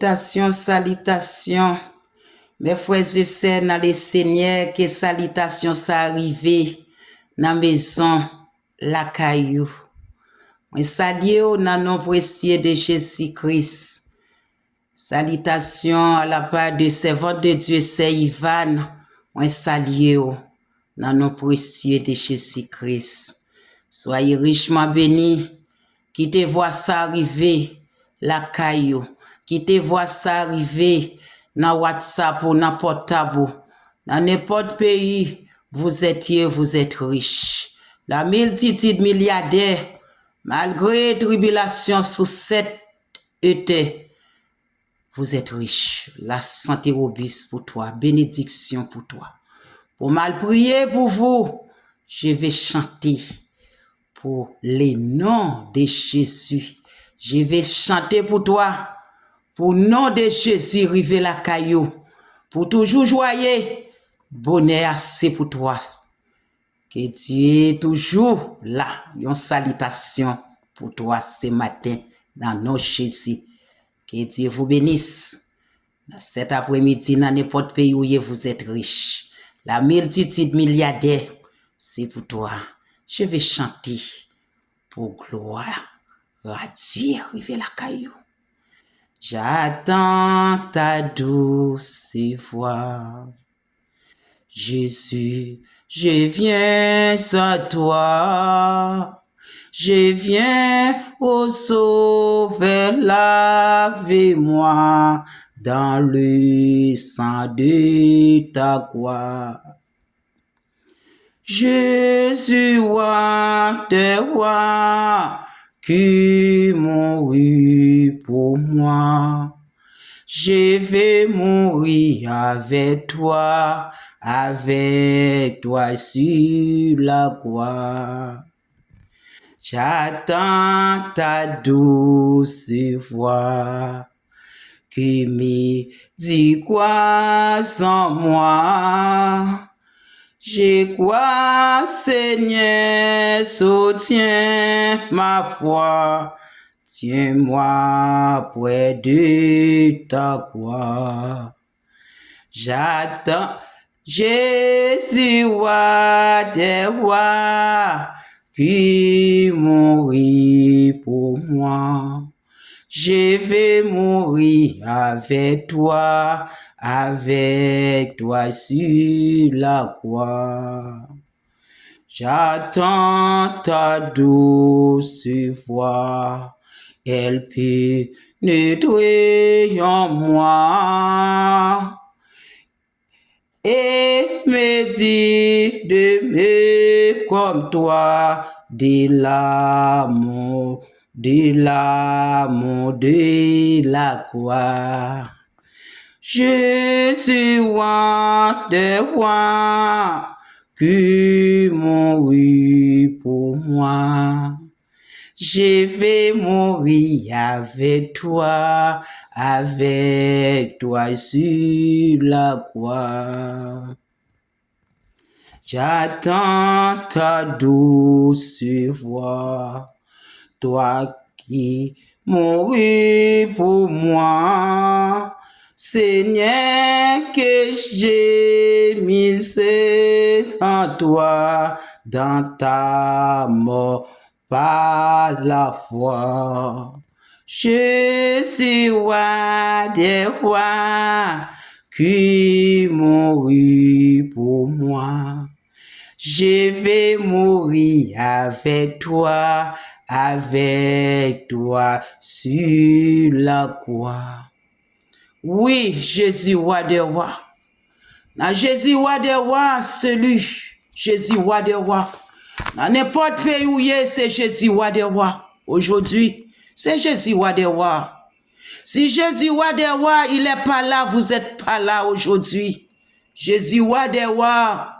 Salutations, salutations. Mes frères et sœurs dans le Seigneur, que salutations ça arrivé dans la maison la caillou. Moi salue au nom précieux de Jésus-Christ. Salutations à la part de servant de Dieu, c'est Ivan. Moi salue au nom précieux de Jésus-Christ. Soyez richement bénis. Qui te voit ça arriver la caillou. Qui te voit ça arriver dans WhatsApp ou dans portable. Dans n'importe pays, vous êtes riche. La multitude milliardaire, malgré tribulation sous cette été, vous êtes riche. La santé robuste pour toi, bénédiction pour toi. Pour mal prier pour vous, je vais chanter pour les noms de Jésus. Je vais chanter pour toi, pour le nom de Jésus, river la caillou, pour toujours joyeux, bonheur assez pour toi. Que Dieu est toujours là, une salutation pour toi ce matin, dans le nom de Jésus. Que Dieu vous bénisse. Dans cet après-midi, dans n'importe pays où vous êtes riche, la multitude milliardaire, c'est pour toi. Je vais chanter pour gloire à Dieu, arriver la caillou. J'attends ta douce voix. Jésus, je viens à toi. Je viens au Sauveur, lavez-moi dans le sang de ta gloire. Jésus, roi des rois, qui mourut pour moi. Je vais mourir avec toi sur la croix. J'attends ta douce voix qui me dit quoi sans moi. Je crois, Seigneur, soutiens ma foi. Tiens-moi près de ta croix. J'attends Jésus, roi des rois, qui mourit pour moi. Je vais mourir avec toi sur la croix. J'attends ta douce voix, elle peut nettoyer en moi et me dit d'aimer comme toi, de l'amour de la croix. Je suis roi des rois, qui mourut pour moi. Je vais mourir avec toi sur la croix. J'attends ta douce voix, toi qui mourus pour moi. Seigneur, que j'ai misé en toi, dans ta mort par la foi. Je suis roi des rois, qui mourut pour moi. Je vais mourir avec toi sur la croix. Oui, Jésus, roi des rois. Dans Jésus, roi des rois, celui, Jésus, roi des rois. Dans n'importe pays où il est, c'est Jésus, roi des rois. Aujourd'hui, c'est Jésus, roi des rois. Si Jésus, roi des rois, il n'est pas là, vous n'êtes pas là aujourd'hui. Jésus, roi des rois.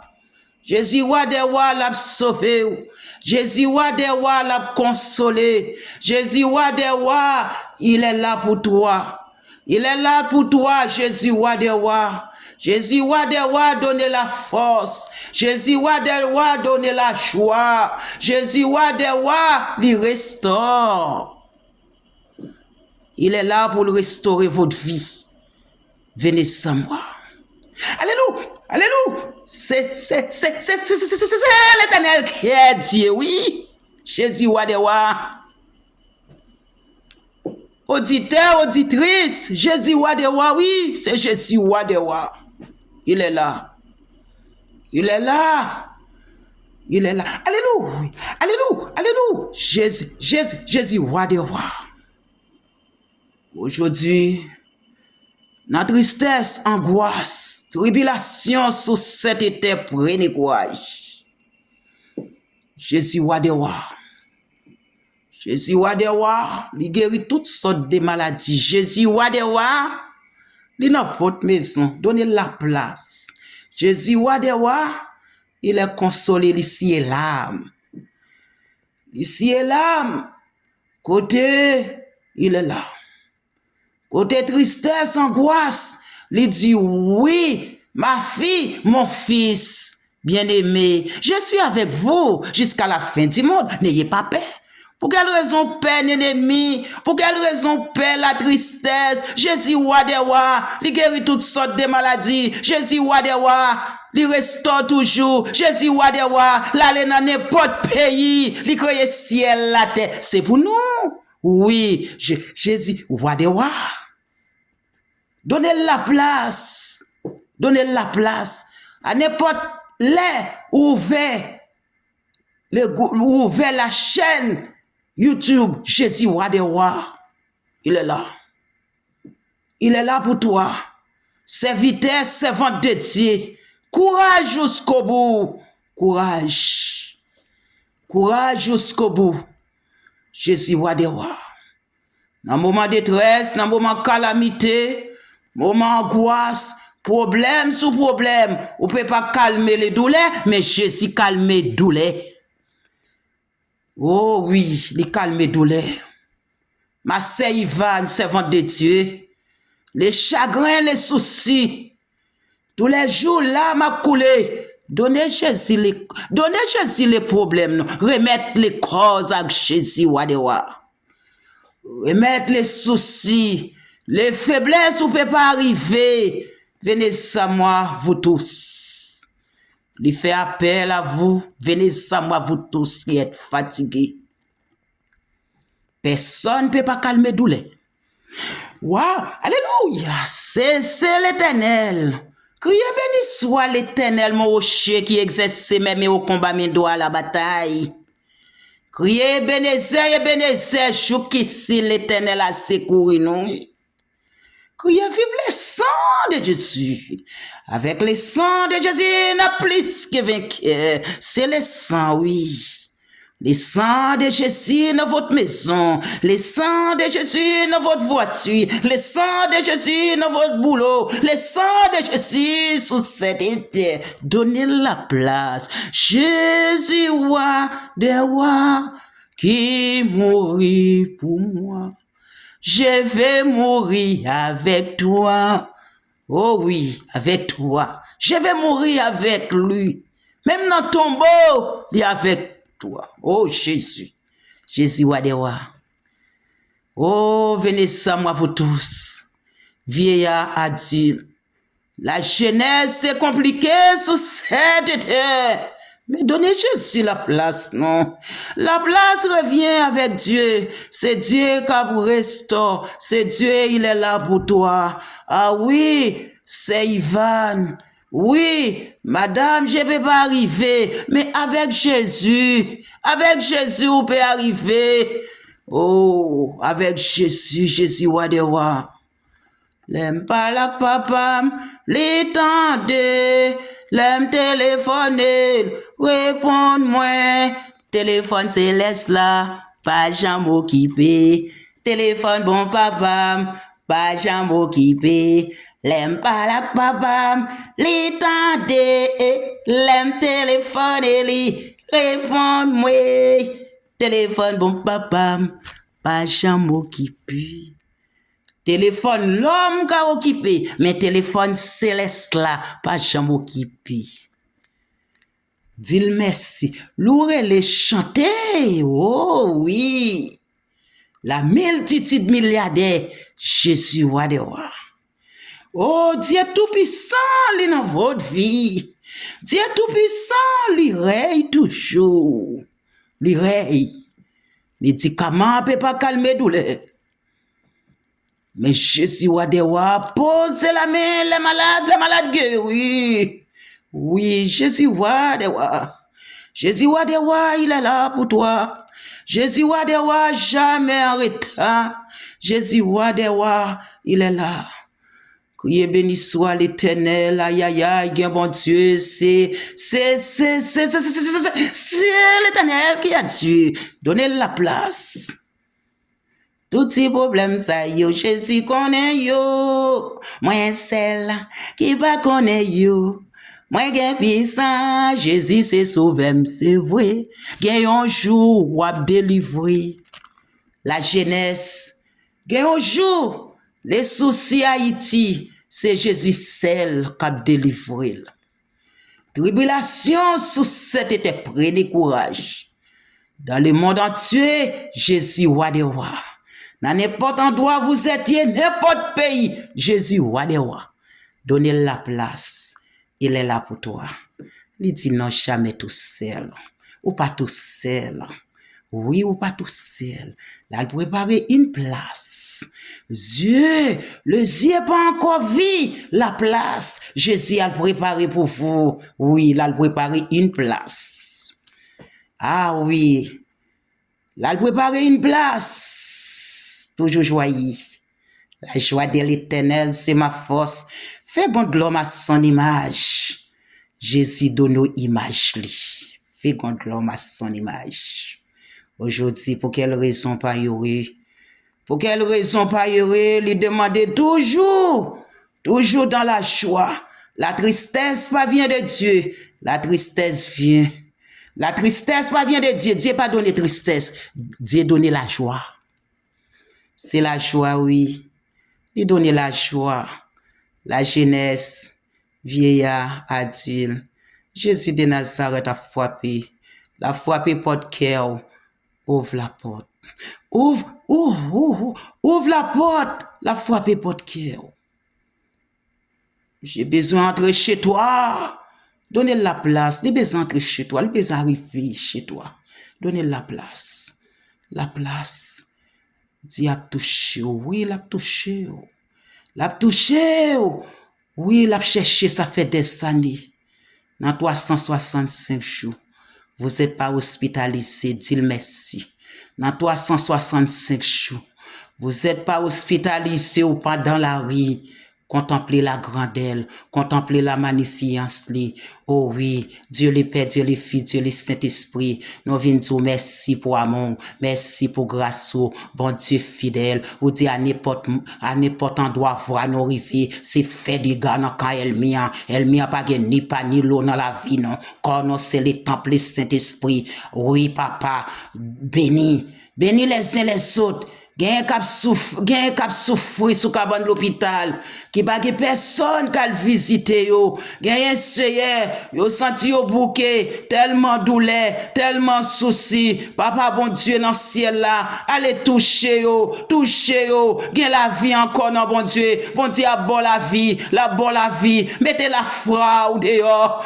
Jésus, roi des rois, l'a sauvé. Jésus, roi des rois, l'a consolé. Jésus, roi des rois, il est là pour toi. Il est là pour toi, Jésus, roi des rois. Jésus, roi des rois, donnez la force. Jésus, roi des rois, donnez la joie. Jésus, roi des rois, il restaure. Il est là pour restaurer votre vie. Venez sans moi. Alléluia. Alléluia. C'est l'Éternel qui est Dieu, oui. Jésus Wadewa. Auditeur, auditrice, Jésus Wadewa, oui, c'est Jésus Wadewa. Il est là. Il est là. Il est là. Alléluia. Alléluia. Alléluia. Jésus Wadewa. Aujourd'hui, la tristesse, angoisse, tribulation sous cette été prenez courage. Jésus Wadewa. Jésus Wadewa, il guérit toutes sortes de maladies. Jésus Wadewa, il est dans votre maison, donnez la place. Jésus Wadewa, il est consolé ici et l'âme. Ici et l'âme, côté, il est là. Côté tristesse, angoisse, il dit oui, ma fille, mon fils, bien-aimé, je suis avec vous jusqu'à la fin du monde. N'ayez pas peur. Pour quelle raison peine ennemi? Pour quelle raison peine la tristesse? Jésus Wadewa, il guérit toutes sortes de maladies. Jésus Wadewa, il restaure toujours. Jésus Wadewa, l'aller dans n'importe pays, il crée ciel, la terre. C'est pour nous. Oui, Jésus Wadewa. Donnez la place. Donnez la place à n'importe les ouvert la chaîne YouTube Jésus Wadewa. Il est là. Il est là pour toi. Serviteur, servante de Dieu. Courage jusqu'au bout. Courage. Courage jusqu'au bout. Jésus Wadewa. Dans le moment de détresse, dans le moment de calamité, moment d'angoisse, problème sous problème, on ne peut pas calmer les douleurs, mais Jésus calme les douleurs. Oh oui, il calme les douleurs. Ma sœur Yvonne, servante de Dieu, les chagrins, les soucis, tous les jours là, m'a coulé. Donnez Jésus les problèmes, non. Remettre les causes à Jésus Wadewa. Remettre les soucis, les faiblesses, où ne peut pas arriver. Venez à moi, vous tous. Il fait appel à vous. Venez à moi, vous tous qui êtes fatigués. Personne ne peut pas calmer douleur. Waouh, alléluia, c'est l'Éternel. Criez béni soit l'Éternel, mon rocher qui exerce même au combat, mes doigts à la bataille. Criez Ebenezer, chou qu'ici l'Éternel a secouru nous. Criez vive le sang de Jésus. Avec le sang de Jésus, n'a plus que vainqueur. C'est le sang, oui. Le sang de Jésus dans votre maison, le sang de Jésus dans votre voiture, le sang de Jésus dans votre boulot, le sang de Jésus sous cette terre. Donnez la place. Jésus, roi des rois, qui mourit pour moi. Je vais mourir avec toi. Oh oui, avec toi. Je vais mourir avec lui. Même dans le tombeau, il est avec toi. Oh Jésus. Jésus Wadewa. Oh, venez sans moi vous tous. Vieillard adulte. La jeunesse c'est compliqué sous cette terre. Mais donnez Jésus la place, non. La place revient avec Dieu. C'est Dieu qui vous restaure. C'est Dieu, il est là pour toi. Ah oui, c'est Ivan. Oui, madame, je ne peux pas arriver. Mais avec Jésus, vous pouvez arriver. Oh, avec Jésus, Jésus Wadewa. L'aime pas la papa, l'étendez. L'aime téléphoner, répondre-moi. Téléphone céleste là, pas jamais occupé. Téléphone bon papa, pas jamais occupé. L'aime pas la papa, l'étendez. L'aime téléphoner, répondre-moi. Téléphone bon papa, pas jamais occupé. Téléphone l'homme qui a occupé, mais téléphone céleste là, pas jamais occupé. Dis-le merci. Louer les chanter. Oh oui. la multitude milliardaire, Jésus roi des rois. Oh, Dieu tout-puissant, il est dans votre vie. Dieu tout-puissant, il règne toujours. Il règne. Médicament ne peut pas calmer douleur. Mais Jésus roi des rois, pose la main, les malades guéris. Oui, Jésus roi des rois. Jésus roi des rois, il est là pour toi. Jésus roi des rois, jamais en retard. Jésus roi des rois, il est là. Criez béni soit l'Éternel, aïe aïe aïe, bon Dieu, c'est l'Éternel qui a Dieu. Donnez la place. Tout ces problèmes ça yo, Jésus connaît yo. Moi celle qui va connaît yo. Moi gen puissant, Jésus c'est sauvé, c'est vrai. Gen un jour ou a délivré la jeunesse. Gen un jour les soucis Haïti, c'est Jésus seul qui a délivré. Tribulation sous cette était près de courage. Dans le monde entier, Jésus roi des rois. Dans n'importe endroit vous étiez, n'importe pays, Jésus roi des rois. Donnez la place. Il est là pour toi. Il dit non, jamais tout seul. Ou pas tout seul. Oui, ou pas tout seul. Là, il préparer une place. Dieu, le Dieu pas encore vu la place. Jésus a préparé pour vous. Oui, il a préparé une place. Ah oui. Là, il préparé une place. Toujours joyeux. La joie de l'Éternel, c'est ma force. Fais de l'homme à son image. Jésus donne nos images. Fais de l'homme à son image. Aujourd'hui, pour quelle raison pas y aurait? Pour quelle raison pas y aurait? Il demandait toujours dans la joie. La tristesse pas vient de Dieu. La tristesse vient. La tristesse pas vient de Dieu. Dieu pas donné tristesse. Dieu donné la joie. C'est la joie, oui. Il donne la joie, la jeunesse, vieillard, adulte. Jésus de Nazareth a frappé. La frappé porte-cœur. Ouvre la porte. Ouvre la porte. La frappé porte-cœur. J'ai besoin d'entrer chez toi. Donnez la place. J'ai besoin d'entrer chez toi. J'ai besoin d'arriver chez toi. Donnez la place. La place. Dieu a touché, oui, il a touché. Il a touché, oui, il a cherché, ça fait des années. Dans 365 jours, vous n'êtes pas hospitalisé, dis merci. Dans 365 jours, vous n'êtes pas hospitalisé ou pas dans la rue. Contemplez la grandeur, contemplez la magnificence. Oh oui, Dieu le Père, Dieu le Fils, Dieu le Saint-Esprit. Nous venons dire merci pour amour, merci pour grâce, bon Dieu fidèle. Ou dit à n'importe endroit voir nous arriver, c'est fait des gars dans quand elle mia pas ni pas ni l'eau dans la vie, non. Quand nous c'est le temple Saint-Esprit. Oui, papa, béni les uns les autres. Gen kap souffri sous cabane l'hôpital, qui pas personne qui visité yo. Gen yo senti yo bouquet, tellement douleur, tellement souci. Papa bon Dieu dans ciel là, allez toucher yo. Gen la vie encore non bon Dieu a bon la vie, mettez la foi dehors,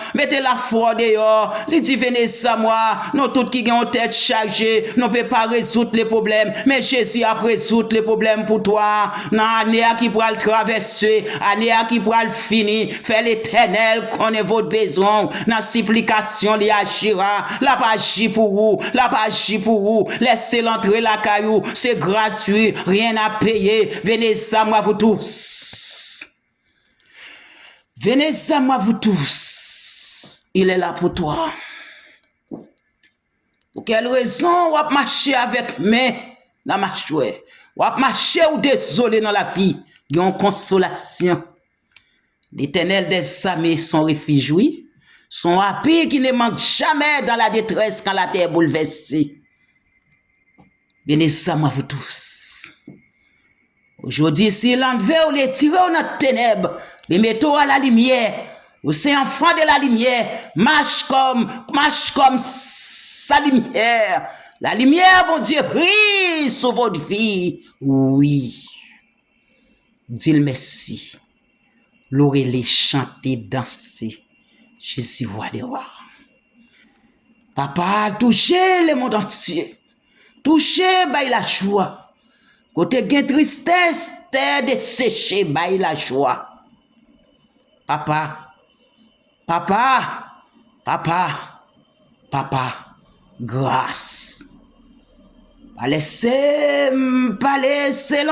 li dit venez ça moi, nous tout qui gen tête chargée, nous peut pas résoudre les problèmes, mais Jésus a résoudre les problèmes pour toi. Dans l'année qui pourra le traverser, année qui pourra le finir, fait l'Éternel connaît votre besoin. Dans supplication, il agira. La pas agir pour vous, laissez l'entrer la caillou, c'est gratuit, rien à payer. Venez ça moi vous tous. Il est là pour toi. Pour quelle raison on va marcher avec moi? Dans ma chouette. Ou marcher ou désolé dans la vie. Il y a une consolation. L'Éternel des armées sont réfugiés. Son appui qui ne manque jamais dans la détresse quand la terre est bouleversée. Bien ça, moi vous tous. Aujourd'hui, si l'enlever ou les tirer dans notre ténèbres, les mettons à la lumière. Vous c'est enfant de la lumière. Marche comme sa lumière. La lumière, mon Dieu, brille sur votre vie. Oui. Dis-le merci. L'aurélie chanter, danser. Jésus, roi des rois. Papa, touchez le monde entier. Touchez, by la joie. Côté gen tristesse, terre desséchée, by la joie. Papa, papa, papa, papa, grâce. Pas laisser parler selon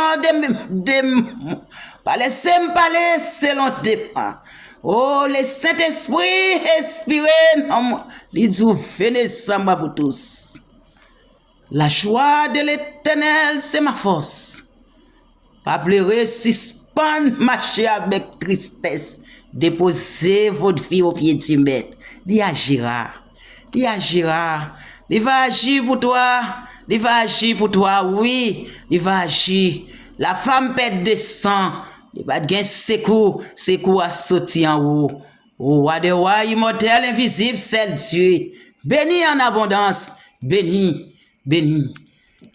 pas laisser parler selon des pas. Oh, le Saint-Esprit, expirez en moi. Les venez ensemble vous tous. La joie de l'Éternel, c'est ma force. Pas pleurer, suspendre, marcher avec tristesse. Déposez votre vie au pied du maître. Il agira. Il agira. Il va agir pour toi. Il va agir pour toi, oui. Il va agir. La femme pète de sang. Il va gagner secours à sortir en haut. Au roi des rois, immortel, invisible, c'est Dieu. Béni en abondance. Béni, béni.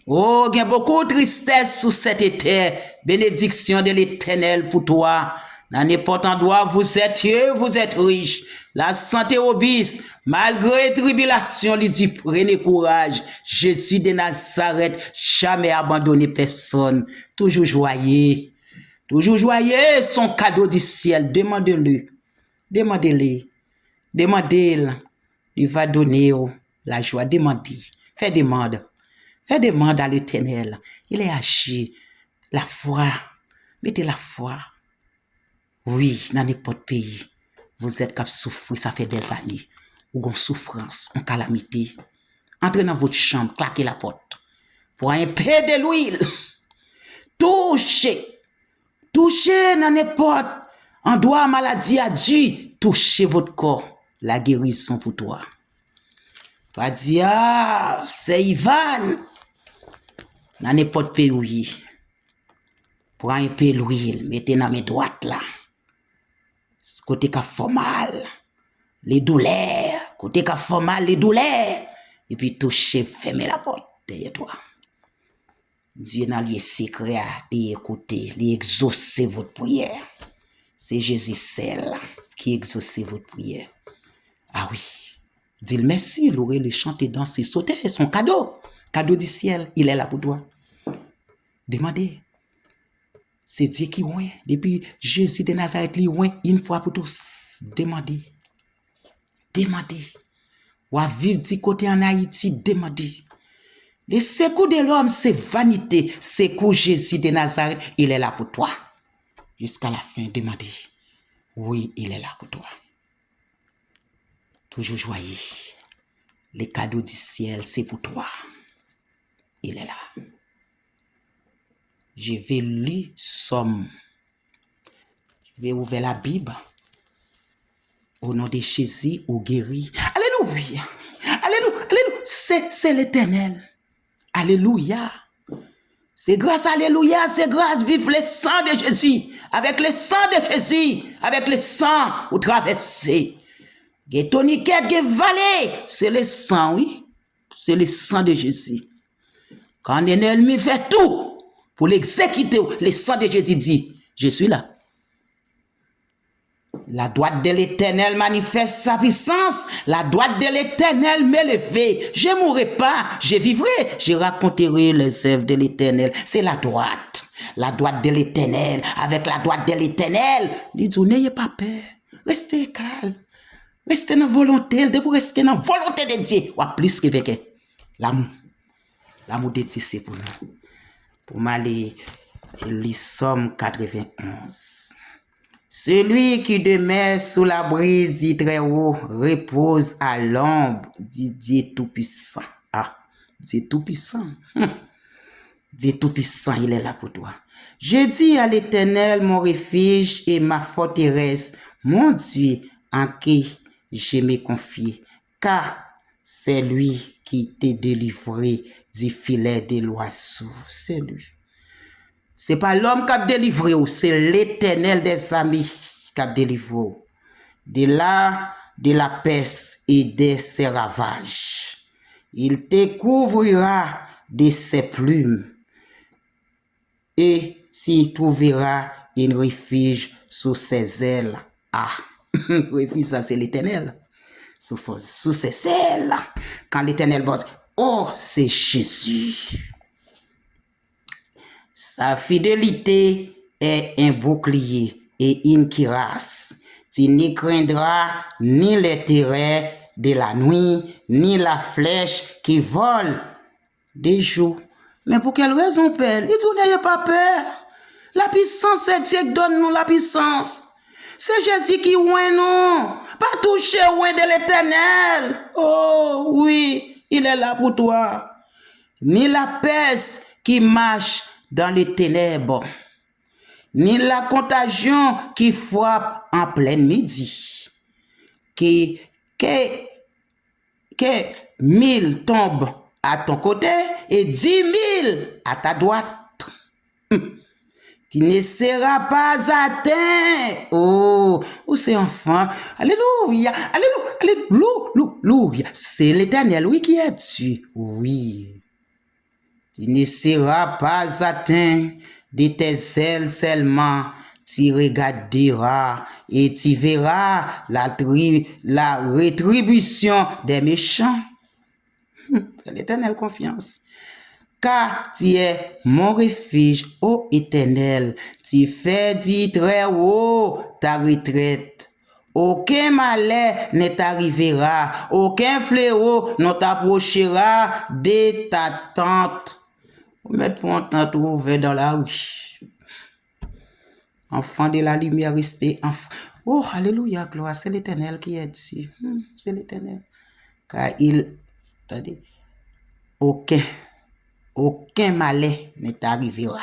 Oh, il y a beaucoup de tristesse sous cette terre. Bénédiction de l'Éternel pour toi. Dans n'importe endroit, vous êtes heureux, vous êtes riche. La santé obéisse, malgré tribulation, il dit prenez courage. Jésus de Nazareth, jamais abandonné personne. Toujours joyeux. Toujours joyeux, son cadeau du ciel. Demandez-le. Demandez-le. Demandez-le. Il va donner la joie. Demandez. Fais demande. Fais demande à l'Éternel. Il est agi. La foi. Mettez la foi. Oui, dans n'importe pays. Vous êtes capable de souffrir, ça fait des années. Ou une souffrance, une calamité. Entrez dans votre chambre, claquez la porte. Pour un peu de l'huile. Touchez. Touchez dans n'importe endroit maladie a dû. Touchez votre corps. La guérison pour toi. Pas dire, c'est Ivan. Dans n'importe pays. Pour un peu l'huile, mettez dans mes droites là. Côté qui fait mal, les douleurs, côté qui fait mal, les douleurs, et puis toucher, fermer la porte derrière toi. Dieu n'a lié secret, et écouter, il exaucer votre prière. C'est Jésus seul qui exauce votre prière. Ah oui, dis-le merci, l'aurait le chanter, danser, sauter, son cadeau, cadeau du ciel, il est là pour toi. Demandez. C'est Dieu qui oint. Depuis Jésus de Nazareth, il oint une fois pour tous. Demandez. Demandez. Ou à vivre du côté en Haïti, demandez. Le secours de l'homme, c'est vanité. Secours Jésus de Nazareth, il est là pour toi. Jusqu'à la fin, demandez. Oui, il est là pour toi. Toujours joyeux. Les cadeaux du ciel, c'est pour toi. Il est là. Je vais lire Somme. Je vais ouvrir la Bible. Au nom de Jésus, au guéri. Alléluia. Alléluia. Alléluia. C'est l'Éternel. Alléluia. C'est grâce à Alléluia. C'est grâce. Vive le sang de Jésus. Avec le sang de Jésus. Avec le sang, vous traversez. Get toniquette, get vallée. C'est le sang, oui. C'est le sang de Jésus. Quand l'ennemi fait tout. Pour l'exécuter, le sang de Jésus dit, je suis là. La droite de l'Éternel manifeste sa puissance. La droite de l'Éternel m'est levée. Je ne mourrai pas, je vivrai. Je raconterai les œuvres de l'Éternel. C'est la droite. La droite de l'Éternel. Avec la droite de l'Éternel. Il dit, n'ayez pas peur. Restez calme. Restez dans la volonté. De vous rester dans la volonté de Dieu. Ou plus que l'amour. L'amour de Dieu, c'est pour nous. Pour m'aller lire Somme 91. Celui qui demeure sous la brise du Très-Haut repose à l'ombre du Dieu Tout-Puissant. Ah, Dieu Tout-Puissant. Dieu Tout-Puissant, il est là pour toi. Je dis à l'Éternel, mon refuge et ma forteresse, mon Dieu en qui je me confie, car c'est lui qui t'a délivré du filet de l'oiseau. C'est lui. C'est pas l'homme qui a délivré, c'est l'Éternel des amis qui a délivré. De là, de la peste et de ses ravages. Il te couvrira de ses plumes et tu trouveras un refuge sous ses ailes. Ah, refuge, ça c'est l'Éternel. Sous ses ailes. Quand l'Éternel va dire, oh, c'est Jésus. Sa fidélité est un bouclier et une cuirasse. Tu ne craindras ni les terreurs de la nuit, ni la flèche qui vole des jours. Mais pour quelle raison, Père? Il dit, n'ayez pas peur. La puissance, c'est Dieu qui donne nous la puissance. C'est Jésus qui oint nous. Pas toucher oint de l'Éternel. Oh oui, il est là pour toi. Ni la peste qui marche dans les ténèbres, ni la contagion qui frappe en plein midi. Que 1000 tombent à ton côté et 10 000 à ta droite. Tu ne seras pas atteint. Oh, c'est enfant. Alléluia, alléluia, alléluia. C'est l'Éternel, oui, qui est Dieu. Oui. Tu ne seras pas atteint de tes ailes seulement. Tu regarderas et tu verras la rétribution des méchants. L'Éternel confiance. Car tu es mon refuge, ô Éternel. Tu fais du très haut ta retraite. Aucun malheur ne t'arrivera, aucun fléau ne t'approchera de ta tente. Mettre pour un tente ouvert dans la rue. Enfant de la lumière, restez enfant. Oh, alléluia, gloire, c'est l'Éternel qui est Dieu. C'est l'Éternel. Car attendez, aucun malheur ne t'arrivera.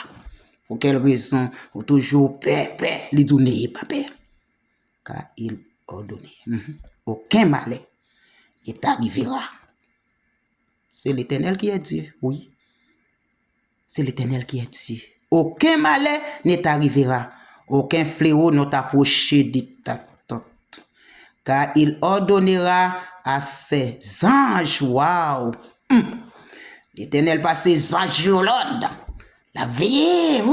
Pour quelle raison? Pour toujours paix. Les dit, n'ayez pas peur. Car il ordonne. Aucun malheur ne t'arrivera. C'est l'Éternel qui est Dieu, oui. C'est l'Éternel qui est Dieu. Aucun malheur ne t'arrivera. Aucun fléau ne t'approchera de ta tente. Car il ordonnera à ses anges. Waouh! L'Éternel passe ses anges sur l'ordre. La veille.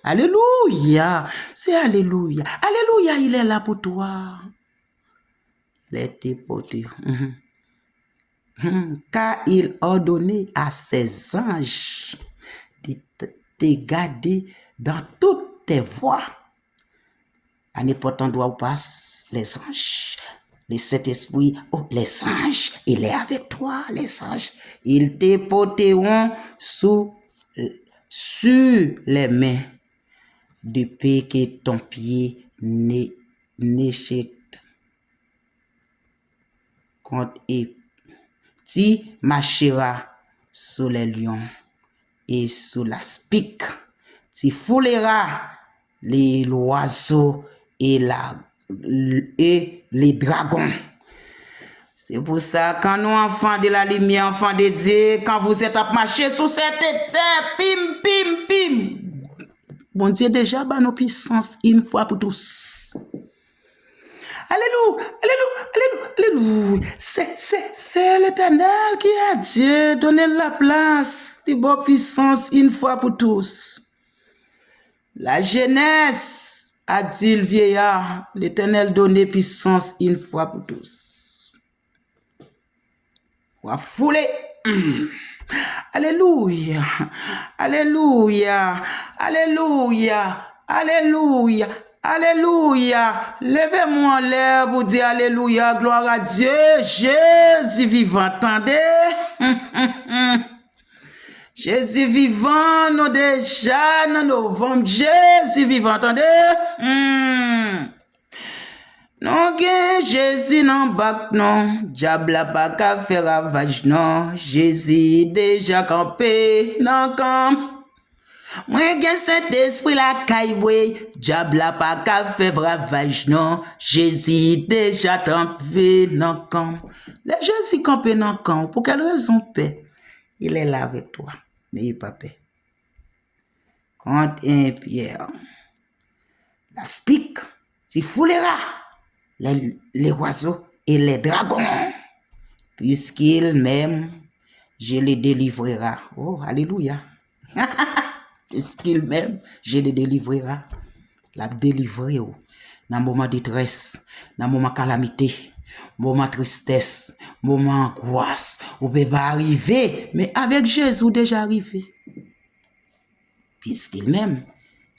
Alléluia. C'est alléluia. Alléluia, il est là pour toi. Il est pour toi. Car il ordonnait à ses anges de te garder dans toutes tes voies. À n'importe endroit où passe les anges. Les Saint-Esprit, oh, les anges, il est avec toi, les anges. Ils te porteront sur les mains, depuis que ton pied n'échec contre et tu marcheras sous les lions et sous la spique. Tu fouleras les oiseaux et les dragons. C'est pour ça, quand nous, enfants de la lumière, enfants de Dieu, quand vous êtes à marcher sous cette terre, pim. Bon Dieu, déjà, bah, nos puissances, une fois pour tous. Alléluia, alléluia. C'est l'Éternel qui est Dieu. Donnez la place de bonne puissance une fois pour tous. La jeunesse a dit le vieillard, l'Éternel donnait puissance une fois pour tous. On va fouler. Alléluia, alléluia, alléluia, alléluia, alléluia. Levez-moi en l'air pour dire alléluia, gloire à Dieu, Jésus vivant, attendez. Jésus vivant, nous déjà dans novembre, Jésus vivant, attendez. Non, Jésus n'en bac, non. Diable n'a pas qu'à faire ravage, non. Jésus déjà campé, non, camp. Moi, j'ai cet esprit la caille, diable n'a pas qu'à faire ravage, non. Jésus déjà campé, non, camp. Le Jésus campé, non, camp. Pour quelle raison, paix? Il est là avec toi. N'ayez pas peur. Quand un Pierre, la spique, tu fouleras les oiseaux et les dragons. Puisqu'il m'aime, je le délivrerai. Oh, alléluia. Puisqu'il m'aime, je le délivrerai. La délivrer dans moment de détresse, dans moment calamité, moment tristesse, moment angoisse, on peut pas arriver, mais avec Jésus déjà arrivé. Puisqu'il m'aime,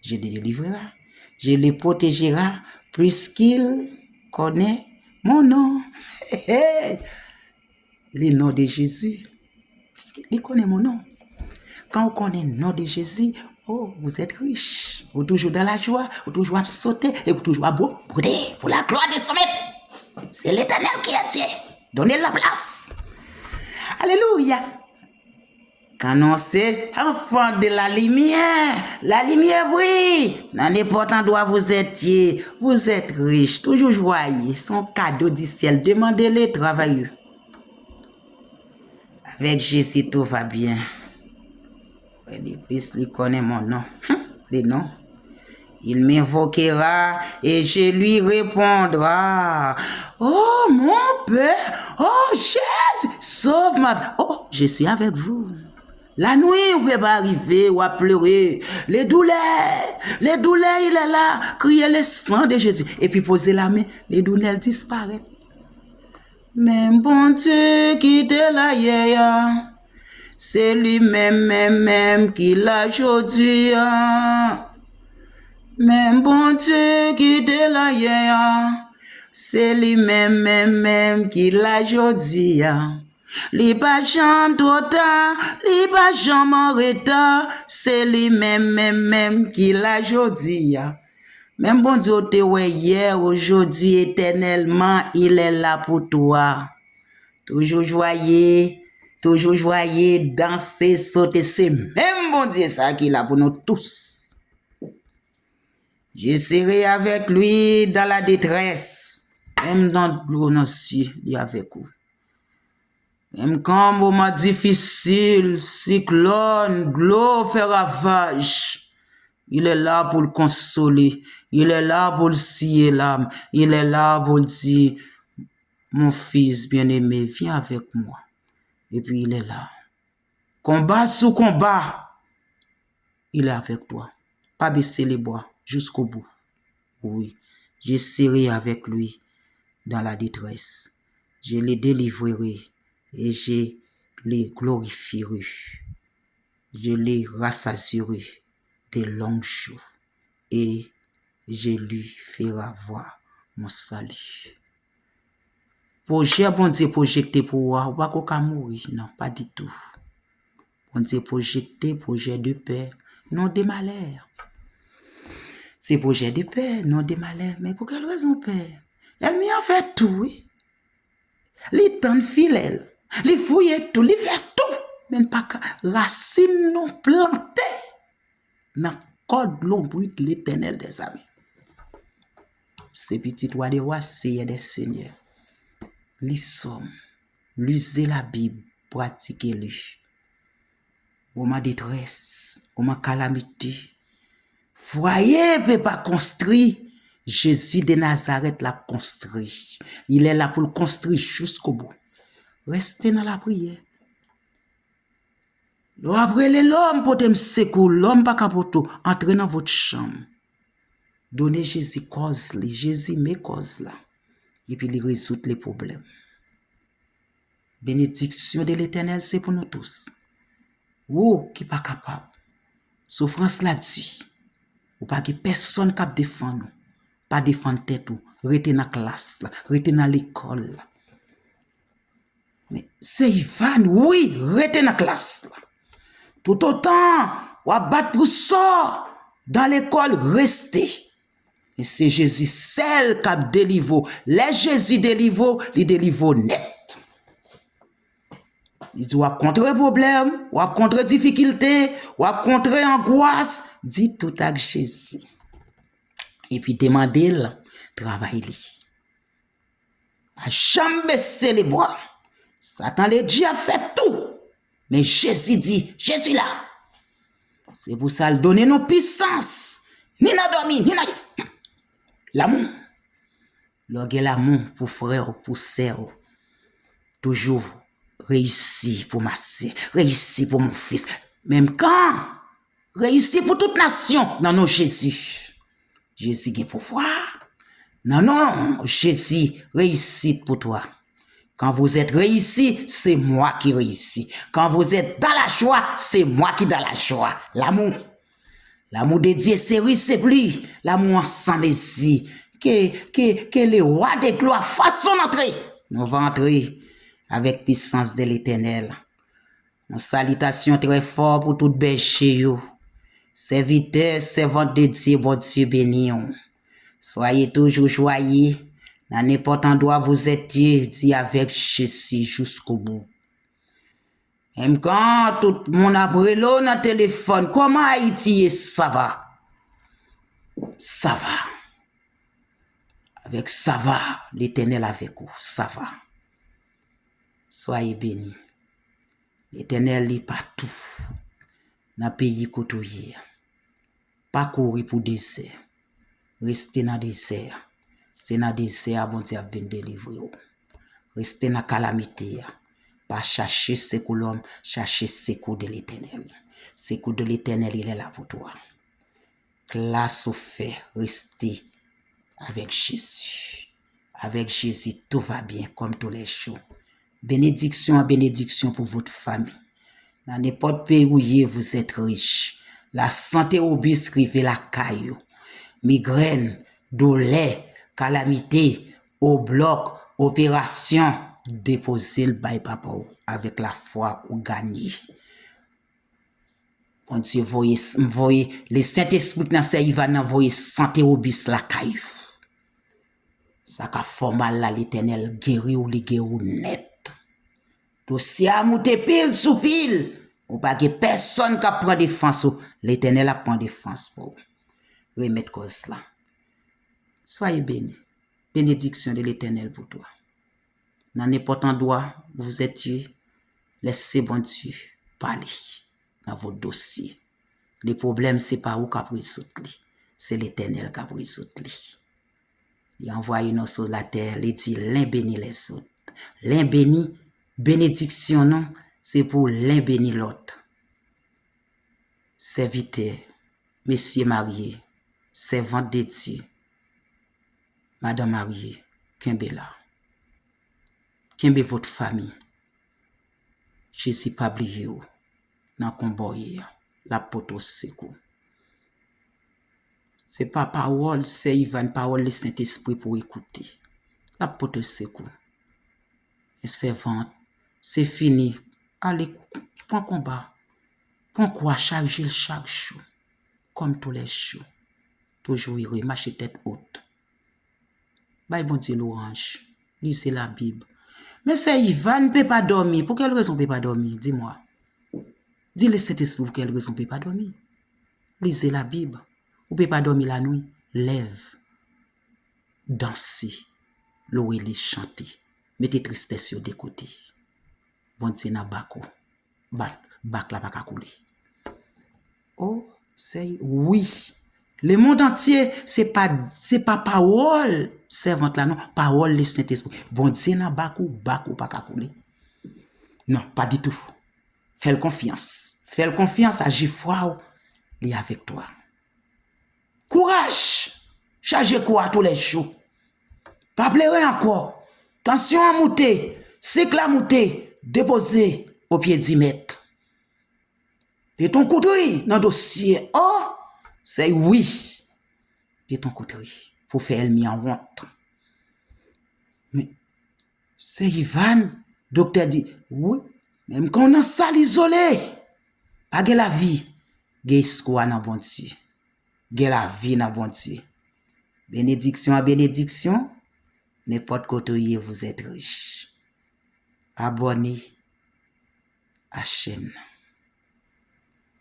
je le délivrerai, je le protégerai, puisqu'il connaît mon nom. Le nom de Jésus, puisqu'il connaît mon nom. Quand on connaît le nom de Jésus, oh, vous êtes riche. Vous toujours dans la joie, vous toujours à sauter et vous toujours à beau pour la gloire de son maître. C'est l'Éternel qui a Dieu. Donnez la place. Alléluia. Quand on sait, enfant de la lumière brille. Dans n'importe endroit vous étiez, vous êtes riche, toujours joyeux. Son cadeau du ciel, demandez-le, travailleux. Avec Jésus, tout va bien. Il connaît mon nom. Les noms. Il m'invoquera et je lui répondrai. Oh mon Père, oh Jésus, sauve ma vie. Oh, je suis avec vous. La nuit, vous pouvez pas arriver ou à pleurer. Les douleurs, il est là. Criez le sang de Jésus. Et puis posez la main, les douleurs disparaissent. Même bon Dieu qui te l'a hier. C'est lui-même qui l'a aujourd'hui. Même bon Dieu qui te l'a hier. C'est lui-même qui l'a aujourd'hui. Li pas jamais trop tard, li pas jamais en retard. C'est lui-même qui l'a aujourd'hui. Même bon Dieu te ouais hier, aujourd'hui, éternellement, il est là pour toi. Toujours joyeux, danser, sauter, c'est même bon Dieu ça qui est là pour nous tous. Je serai avec lui dans la détresse, même dans le ciel, il est avec vous. Même quand moment difficile, cyclone, l'eau fait ravage, il est là pour le consoler, il est là pour le scier l'âme, il est là pour dire, mon fils bien-aimé, viens avec moi. Et puis il est là. Combat sous combat, il est avec toi. Pas baisser les bras jusqu'au bout. Oui, je serai avec lui dans la détresse. Je le délivrerai et je le glorifierai. Je le rassasierai de longs jours et je lui ferai voir mon salut. Projet, bon Dieu, projecté pour moi, pas qu'on mourir, non, pas du tout. Bon Dieu, projecté, projet de paix, non de malheur. C'est projet de paix, non de malheur. Mais pour quelle raison, Père? Elle m'y a fait tout, oui. Les temps filets, les fouiller tout, les faire tout. Même pas que racines non plantées. Dans le code l'ombre de l'Éternel des amis. Ces petites rois des rois, c'est des seigneurs. Lisez la Bible, pratiquez-le. Au ma détresse, au ma calamité. Foyer peut pas construire. Jésus de Nazareth l'a construit. Il est là pour le construire jusqu'au bout. Restez dans la prière. Après l'homme pour te secours, l'homme pas capoto, entrez dans votre chambre. Donnez Jésus cause, Jésus mes causes là. Et puis il résout les problèmes. Bénédiction de l'Éternel, c'est pour nous tous. Ou qui pas capable. Souffrance l'a dit. Ou pas que personne qui défend nous. Pas défendre tête ou. Restez dans la classe, restez dans l'école. Mais c'est Ivan, oui, restez dans la classe. Tout autant, ou à battre pour ça. Dans l'école, restez. Et c'est Jésus seul qui a délivré. Les Jésus délivre, il délivre net. Il dit, ou à contre problème, ou à contre difficulté, ou à contre angoisse. Dit tout à Jésus. Et puis demandez-le, travaillez-le. À jamais baisser les bras. Satan les dit a fait tout. Mais Jésus dit, je suis là. C'est pour ça le donner nos puissances. Ni n'a dormi, ni n'a... L'amour. L'amour pour frère, pour sœur. toujours réussi pour ma sœur, réussi pour mon fils. Même quand, réussi pour toute nation. Non, non, Jésus. Jésus qui est pouvoir. Non, non, Jésus, réussite pour toi. Quand vous êtes réussi, c'est moi qui réussis. Quand vous êtes dans la joie, c'est moi qui dans la joie. L'amour. L'amour de Dieu, c'est plus. L'amour ensemble ici. Que le roi des gloires fasse son entrée. Nous allons entrer avec puissance de l'éternel. Une salutation très forte pour tout berger. Serviteurs, servantes de Dieu, bon Dieu béni. Soyez toujours joyeux. Dans n'importe endroit vous êtes, dit avec Jésus jusqu'au bout. Même quand tout le monde a brûlé dans le téléphone, comment Haïti ça va? Ça va. Avec ça va, l'Éternel avec vous, ça va. Soyez bénis. L'Éternel est partout. Dans le pays côtoyé. Pas courir pour dessert. Restez dans le désert. C'est dans le désert, bon Dieu, vient délivrer. Restez dans la calamité. Pas chercher secours l'homme, chercher secours de l'Éternel. Secours de l'Éternel, il est là pour toi. Classe au fait, restez avec Jésus. Avec Jésus, tout va bien comme tous les jours. Bénédiction à bénédiction pour votre famille. Dans n'importe pays où vous êtes riche. La santé au bis rive la caillou. Migraine, douleur, calamité, au bloc, opération, déposer le bail papa avec la foi ou gagner. Bon Dieu, voyez, le Saint-Esprit dans il va envoyer santé au bis la caillou. Ça ka formal là l'Éternel guéri ou li guéri ou net. Dossier a monté pile sous pile. Ou pas que personne qui prend défense. L'Éternel a prend défense pour remettre cause là. Soyez bénis. Bénédiction de l'Éternel pour toi. Dans n'importe endroit où vous êtes, laissez bon Dieu parler dans votre dossier. Les problèmes, c'est pas où qu'a résoudre. C'est l'Éternel qui a résoudre. Il envoie nous sur la terre, il dit l'un bénit les autres. L'un bénit, bénédiction non, c'est pour l'un bénir l'autre. Serviteur, messieurs mariés, servante de Dieu, madame mariée, kembe là. Kembe votre famille. Je suis pas oublié dans combat la poto secours. C'est pas parole, c'est Ivan parole le Saint-Esprit pour écouter. La poto secours. Et servante, c'est fini. Allez, prends combat. Prends quoi chaque jour, chaque jour. Comme tous les jours. Toujours y marcher tête haute. Bye bon Dieu l'orange. Lisez la Bible. Mais c'est Ivan ne peut pas dormir. Pour quelle raison ne peut pas dormir? Dis-moi. Dis-le Saint-Esprit pour quelle raison ne peut pas dormir. Lisez la Bible. Vous ne pouvez pas dormir la nuit. Lève. Dansez. Louez les chanter. Mettez tristesse sur des côtés. Bon Dieu n'a bako. Bak la baka couler. Oh, c'est oui. Le monde entier, c'est pas parole servante là, non. Parole le Saint-Esprit. Bon Dieu n'a bako baka couler. Non, pas du tout. Fais confiance. Fais confiance à Jifwa. Il est avec toi. Courage. Chargez quoi tous les jours. Pas pleurer encore. Tension à monter. Cycle à monter. Déposer au pied 10 mètres. Et ton couturier dans le dossier. Oh, c'est oui. Et ton couturier. Pour faire elle mis en honte. Mais c'est Ivan. Docteur dit, oui. Même quand on a salle isolée. Pas de la vie. Gay espoir dans bon Dieu. Gay la vie dans bon Dieu. Bénédiction à bénédiction. N'importe côté vous êtes riche. Abonnez à la chaîne.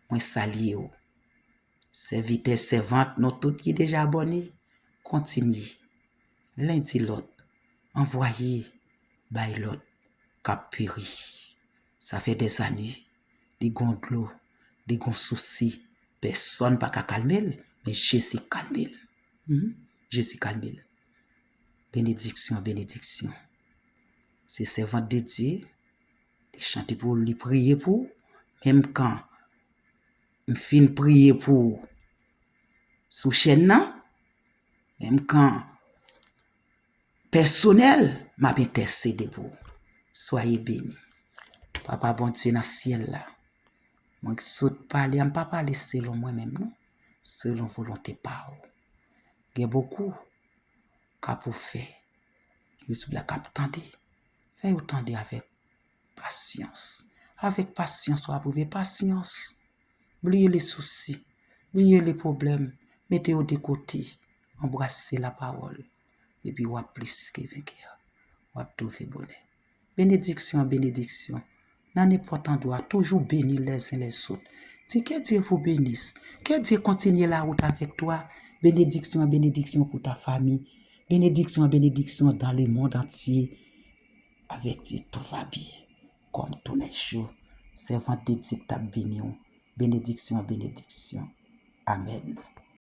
Moi salue vous. Serviteur, servante, nous tous qui déjà abonnés. Continuez. L'un dit l'autre. Envoyez by l'autre. Cap péri. Ça fait des années. Des gondlos. Des gon soucis. Personne pas qu'à calmer. Mais Jésus calme. Jésus calme. Bénédiction, bénédiction. c'est servant de Dieu, de chanter pour lui, prier pour, même quand je finis prier pour sous chaîne, même quand personnel m'a intercédé pour. Soyez bénis. Papa bon Dieu dans le ciel là. Moi qui saute parler, je ne pas parler selon moi-même, non? Selon volonté par. Il y a beaucoup qu'à pour faire. YouTube la cap tendez. Fais autant avec patience. Avec patience, on va prouver patience. Oubliez les soucis, oubliez les problèmes, mettez-vous de côté, embrassez la parole, et puis on plus que vainqueur, on trouver bonheur. Bénédiction, bénédiction. Dans n'importe endroit, toujours bénir les uns les autres. Dis que Dieu vous bénisse, que Dieu continue la route avec toi. Bénédiction, bénédiction pour ta famille. Bénédiction, bénédiction dans le monde entier. Avec Dieu, tout va bien. Comme tous les jours, servant de Dieu t'a béni. Bénédiction, bénédiction. Amen.